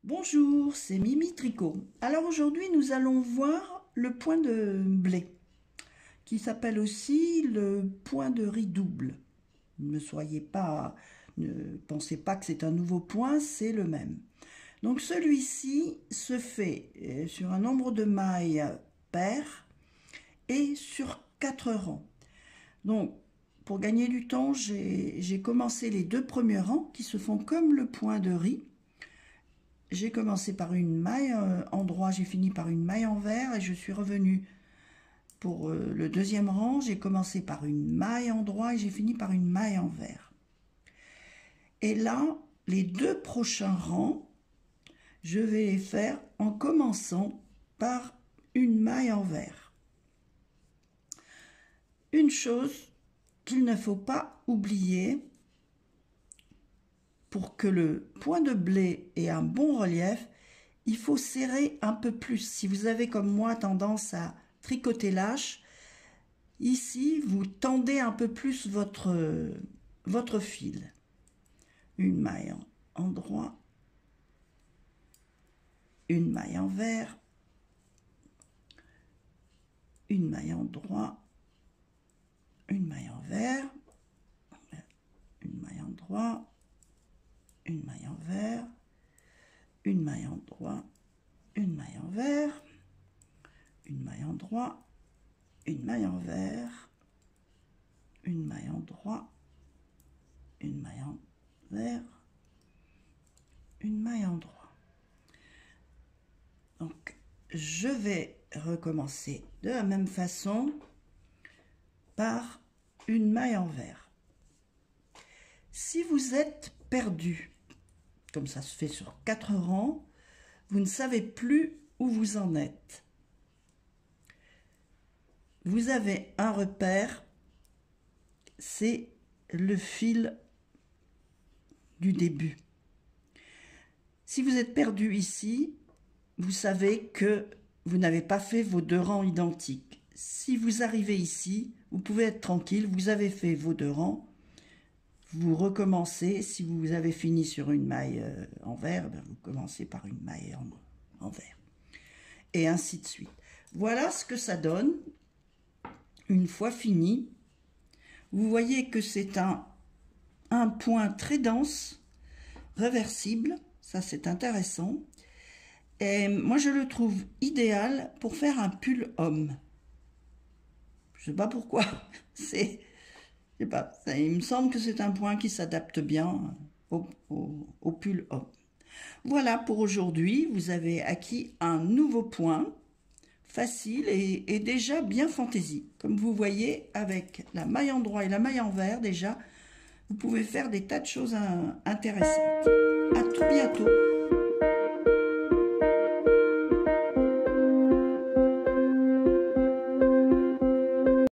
Bonjour, c'est Mimi Tricot. Alors aujourd'hui, nous allons voir le point de blé, qui s'appelle aussi le point de riz double. Ne pensez pas que c'est un nouveau point, c'est le même. Donc celui-ci se fait sur un nombre de mailles pair et sur 4 rangs. Donc pour gagner du temps, j'ai commencé les 2 premiers rangs qui se font comme le point de riz. J'ai commencé par une maille en droit, j'ai fini par une maille envers et je suis revenue pour le deuxième rang. J'ai commencé par une maille en droit et j'ai fini par une maille envers. Et là, les 2 prochains rangs, je vais les faire en commençant par une maille envers. Une chose qu'il ne faut pas oublier, pour que le point de blé ait un bon relief, il faut serrer un peu plus. Si vous avez comme moi tendance à tricoter lâche, ici vous tendez un peu plus votre fil. Une maille en droit, une maille envers, une maille en droit, une maille envers, une maille en droit, une maille envers, une maille en droit, une maille envers, une maille en droit, une maille envers, une maille en droit, une maille envers, une maille en droit. Donc je vais recommencer de la même façon par une maille envers. Si vous êtes perdu, comme ça se fait sur 4 rangs, vous ne savez plus où vous en êtes. Vous avez un repère, c'est le fil du début. Si vous êtes perdu ici, vous savez que vous n'avez pas fait vos 2 rangs identiques. Si vous arrivez ici, vous pouvez être tranquille, vous avez fait vos 2 rangs. Vous recommencez, si vous avez fini sur une maille envers, vous commencez par une maille envers. Et ainsi de suite. Voilà ce que ça donne une fois fini. Vous voyez que c'est un point très dense, réversible. Ça, c'est intéressant. Et moi, je le trouve idéal pour faire un pull homme. Je ne sais pas pourquoi. Il me semble que c'est un point qui s'adapte bien au pull homme. Voilà pour aujourd'hui, vous avez acquis un nouveau point, facile et déjà bien fantaisie. Comme vous voyez, avec la maille en droit et la maille envers, déjà, vous pouvez faire des tas de choses intéressantes. À tout bientôt.